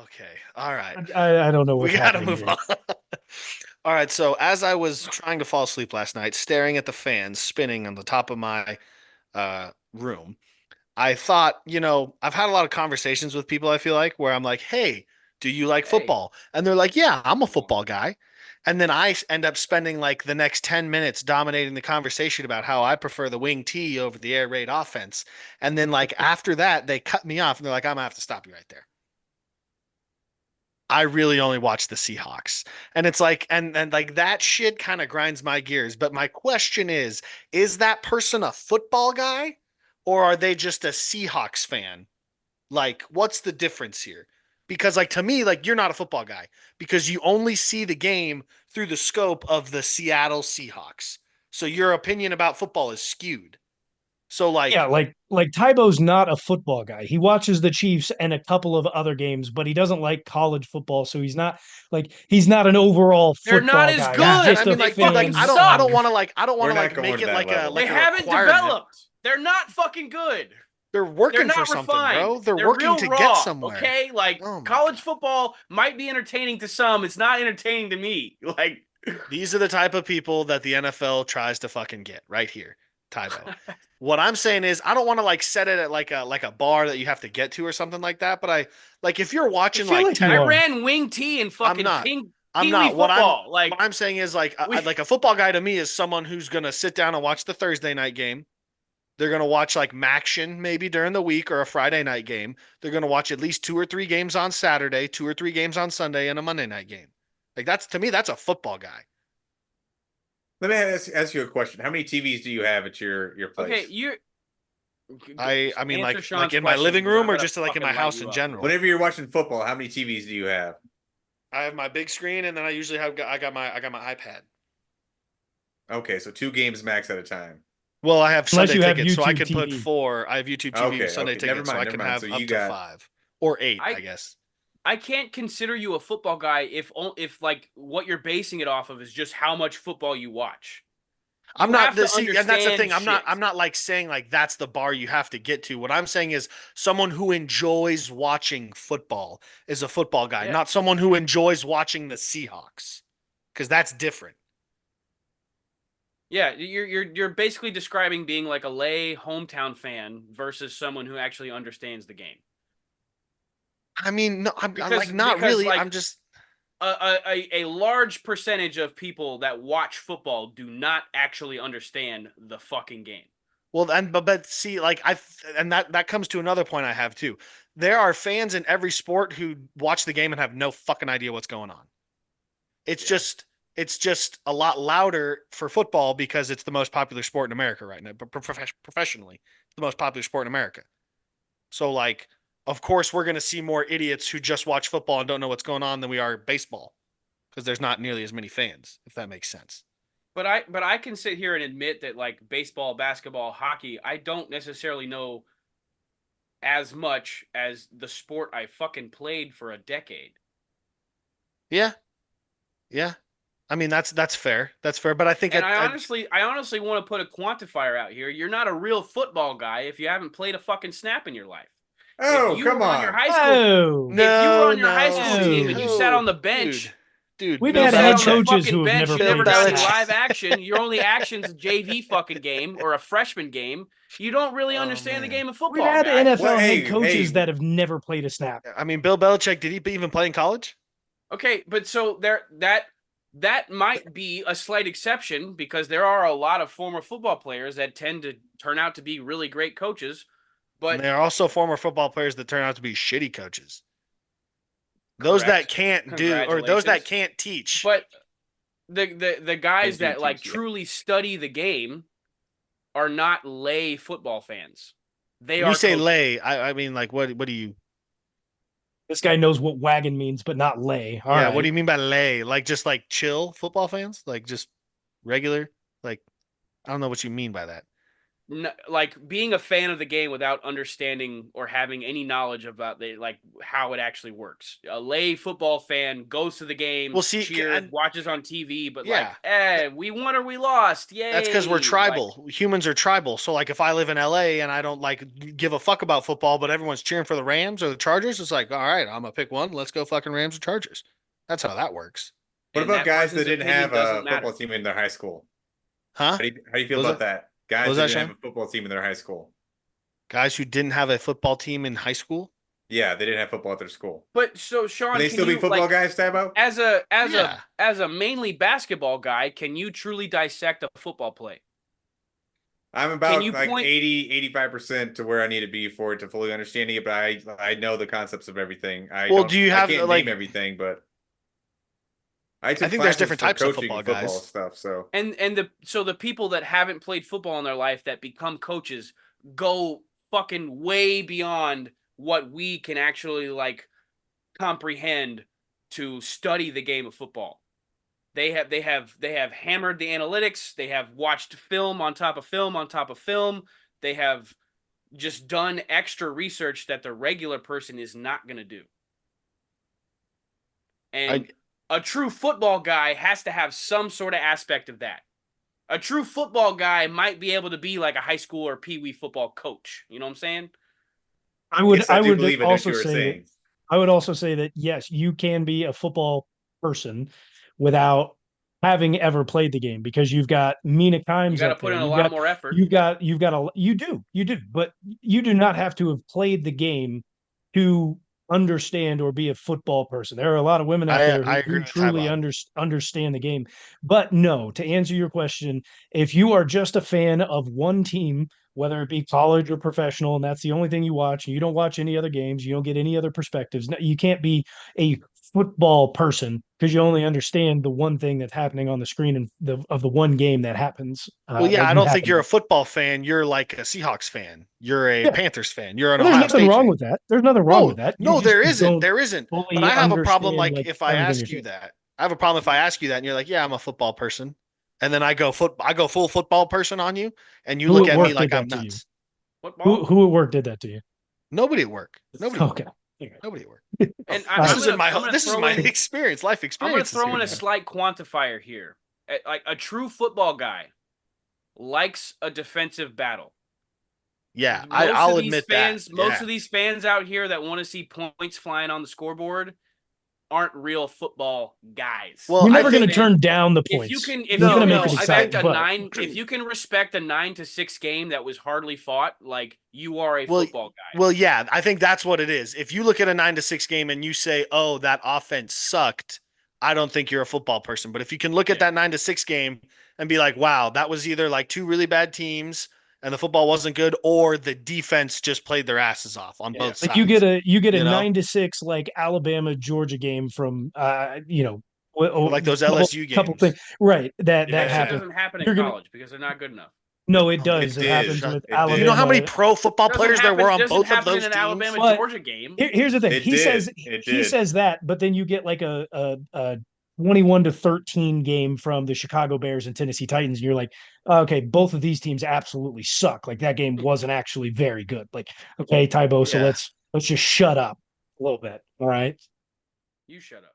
Okay. All right. I don't know We what's got to happening move here. on. All right. So as I was trying to fall asleep last night, staring at the fans spinning on the top of my room, I thought, I've had a lot of conversations with people, I feel like, where I'm like, hey, do you like Hey, football? And they're like, yeah, I'm a come on. football guy. And then I end up spending like the next 10 minutes dominating the conversation about how I prefer the wing T over the air raid offense. And then, like, after that, they cut me off and they're like, I'm going to have to stop you right there. I really only watch the Seahawks. And it's like, and like that shit kind of grinds my gears. But my question is that person a football guy or are they just a Seahawks fan? Like, what's the difference here? Because, like, to me, like, you're not a football guy because you only see the game through the scope of the Seattle Seahawks. So your opinion about football is skewed. So, Yeah, like, like Tybo's not a football guy. He watches the Chiefs and a couple of other games, but he doesn't like college football, so he's not an overall They're not football as guy. yeah, He's and good. I just a mean, They like, dude, like, fucking fan I suck. don't of want to, like, I don't want We're to, not like, going make to it that like a, level. They like a haven't requirement. developed. They're not fucking good. They're They're working for not something, refined. bro. They're They're working real to get raw. somewhere. Okay, like Oh my college God. football might be entertaining to some. It's not entertaining to me. Like, These are the type of people that the NFL tries to fucking get right here, Tybo. What I'm saying is I don't want to like set it at like a bar that you have to get to or something like that, but I like if you're I watching feel like like 10 you I are. ran wing T in I'm fucking not. ping I'm pee wee not. football. What Like I'm saying is like we, like a football guy to me is someone who's going to sit down and watch the Thursday night game. They're going to watch like Maction maybe during the week or a Friday night game. They're going to watch at least two or three games on Saturday, two or three games on Sunday and a Monday night game. Like that's to me that's a football guy. Let me ask you a question. How many TVs do you have at your okay, place? you I mean answer like Sean's in my question living because I'm room or gonna just like in fucking my light house you in up, general. dude. Whenever you're watching football, how many TVs do you have? I have my big screen, and then I usually have I got my iPad. Okay, so two games max at a time. Well, I have Unless Sunday you have tickets, so I YouTube can put TV. four. I have YouTube TV with Okay, Sunday okay. Never tickets, so mind, I never can mind. So have up you to got five or eight, I I guess. I can't consider you a football guy if like what you're basing it off of is just how much football you watch. I'm You not have the to see, and that's the understand thing. I'm not. shit. I'm not like saying like that's the bar you have to get to. What I'm saying is someone who enjoys watching football is a football guy, Yeah. not someone who enjoys watching the Seahawks, because that's different. Yeah, you're basically describing being like a lay hometown fan versus someone who actually understands the game. I mean, no, I'm like not Because really. like I'm just a large percentage of people that watch football do not actually understand the fucking game. well, and but see, like and that comes to another point I have too. There are fans in every sport who watch the game and have no fucking idea what's going on. It's Yeah. just it's just a lot louder for football because it's the most popular sport in America right now. But professionally, it's the most popular sport in America. So like, of course, we're gonna see more idiots who just watch football and don't know what's going on than we are baseball because there's not nearly as many fans. If that makes sense. But I can sit here and admit that like baseball, basketball, hockey, I don't necessarily know as much as the sport I fucking played for a decade. Yeah, yeah. I mean that's fair. That's fair. But I think And at I honestly want to put a quantifier out here. You're not a real football guy if you haven't played a fucking snap in your life. If Oh, you come were on your on. high school, Oh, if you were no, on your high no, school see team and oh. you sat who, on the dude, bench, dude, We've you Bill had sat head on the Belichick. coaches fucking who have bench, never you Bill never played a got any snap. live Belichick. action. Your only action's a JV fucking game or a freshman game. You don't really Oh understand the man. game of We've football, had guy. Well, NFL head hey, coaches hey, that have never played a snap. I mean, Bill Belichick, did he even play in college? Okay, but so that might be a slight exception because there are a lot of former football players that tend to turn out to be really great coaches. And But there are also former football players that turn out to be shitty coaches. Those that correct, can't do or those that congratulations. can't teach. But the guys can't do that like teach yet. truly study the game are not lay football fans. They When you are say coaches. lay, I mean like what do you This guy knows what wagon means, but not lay. All yeah, what do right. you mean by lay? Like just like chill football fans? Like just regular? Like I don't know what you mean by that. like being a fan of the game without understanding or having any knowledge about like how it actually works. A lay football fan goes to the Well, games, see, cheers, watches on TV, but yeah, we won or we lost, that's because we're yay! Like, tribal. Humans are tribal. So, like, if I live in LA and I don't like give a fuck about football, but everyone's cheering for the Rams or the Chargers, it's like, all right, I'm gonna pick one. Let's go fucking Rams or Chargers. That's how that works. What and about that guys that person's didn't opinion have doesn't a matter. football team in their high school? Huh? How do you feel What was about that? What Guys was that that, didn't have Sean? a football team in their high school. Guys who didn't have a football team in high school? Yeah, they didn't have football at their school. But so Can Sean, they can still be you football like guys, Tabo? Yeah. as a mainly basketball guy, can you truly dissect a football play? I'm Can about you like point 85% to where I need to be for it to fully understanding it, but I know the concepts of everything. Well, do you I have can't name like? everything, but I I took think there's classes different for types of coaching football football guys. stuff, so and the people that haven't played football in their life that become coaches go fucking way beyond what we can actually like comprehend to study the game of football. They have hammered the analytics, they have watched film on top of film on top of film. They have just done extra research that the regular person is not going to do. I And a true football guy has to have some sort of aspect of that. A true football guy might be able to be like a high school or pee-wee football coach. You know what I'm saying? yes, I I do would believe I know what also you were say that saying. I would also say that yes, you can be a football person without having ever played the game because you've got Mina You Kimes got to up put there. in a lot more effort. You do, but you do not have to have played the game to understand or be a football person. There are a lot of women out there I who agree do with Ty truly Bob. understand the game. But no, to answer your question, if you are just a fan of one team, whether it be college or professional, and that's the only thing you watch, and you don't watch any other games, you don't get any other perspectives. You can't be a football person because you only understand the one thing that's happening on the screen and the one game that happens Well, yeah, that I you don't think happen you're to. a football fan. You're like a Seahawks fan. You're a Yeah, Panthers fan. You're an well, there's Ohio nothing State wrong fan. with that. There's nothing wrong with No, that. You no, just there isn't. don't There isn't. But fully I have a problem understand like like if I everything ask you're you saying. that. I have a problem if I ask you that and you're like, "Yeah, I'm a football person." And then I go full football person on you and you Who look at at me work did like I'm that to you? nuts. Football. Who at work did that to you? Nobody at work. Nobody at work. Okay. Nobody at work. And All This right. is in my I'm gonna this is throw my in experience, life I'm gonna experiences throw here, in a man. slight quantifier here. Like a true football guy likes a defensive battle. Yeah, I'll admit that. Most Yeah. of these fans out here that want to see points flying on the scoreboard aren't real football guys. Well, You're I never going to think turn down the If you points. can, You're going to make it I exciting, think but if you can respect a 9-6 game that was hardly fought, like you are a well, football guy. well, yeah, I think that's what it is. If you look at a 9-6 game and you say, "Oh, that offense sucked," I don't think you're a football person. But if you can look at Yeah. that 9-6 game and be like, "Wow, that was either like two really bad teams and the football wasn't good, or the defense just played their asses off on Yeah. both like sides." you get a You know, 9-6 like Alabama Georgia game from or like those couple LSU couple things games. right that That shit Yeah, happened. doesn't happen in You're gonna college because they're not good enough. no, it Oh, does. it It did. happens shut. with It Do you did. know how many Alabama. pro football Doesn't players there happen. were on Doesn't both of happen in those an teams? Alabama But Georgia game. here's the thing. It did. It He did. says that, but then you get like a 21-13 game from the Chicago Bears and Tennessee Titans, and you're like, okay, both of these teams absolutely suck. Like that game wasn't actually very good. Like, okay, Tybo, so Yeah. let's just shut up a little bit. All right. You shut up.